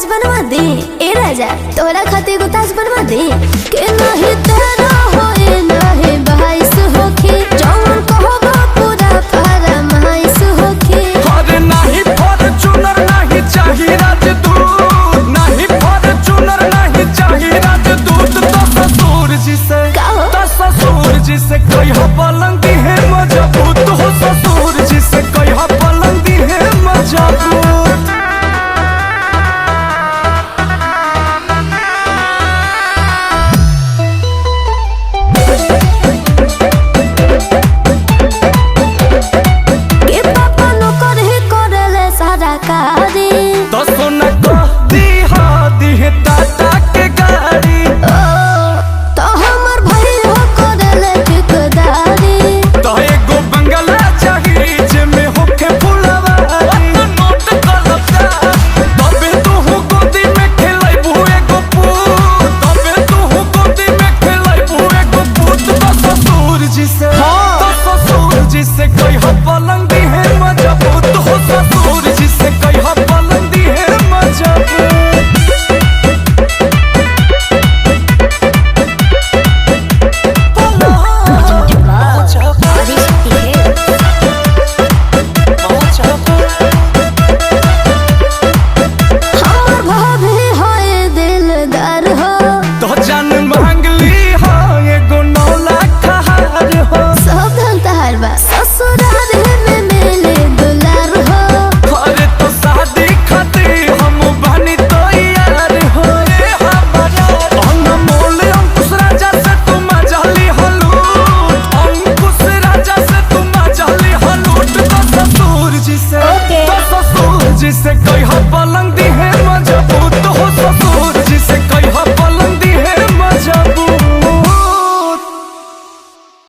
ताज बनवा दे ए राजा, तोरा खातिर एगो ताज बनवा दे के नहीं तेरा होए नहीं बाईस होखे, जौन कहबो पूरा फरमाइश होखे। अरे नहीं फॉर्च्यूनर नहीं चाहिए राजदूत, नहीं फॉर्च्यूनर नहीं चाहिए राजदूत, तो ससुर जी से तो ससुर जी से कहियो पलंगी है मजबूत हो, ससुर जी से कहियो पलंगी है मजबूत। तो सुन को दी है टाटा के गाड़ी, तो हमर भाई हो करले ठेकेदारी, तो एगो बंगला चाहिए जेमे होके फुलवारी, नोट कलता तबे तू गोदी में खेलैबू एगो पूत, तबे तू गोदी में खेलैबू एगो पूत, तो ससुर जी से तो ससुर जी से कहियो पलंगी है मजबूत हो, ससुर जी से कहियो पलंगी है मजबूत। जिसे कहियो पलंग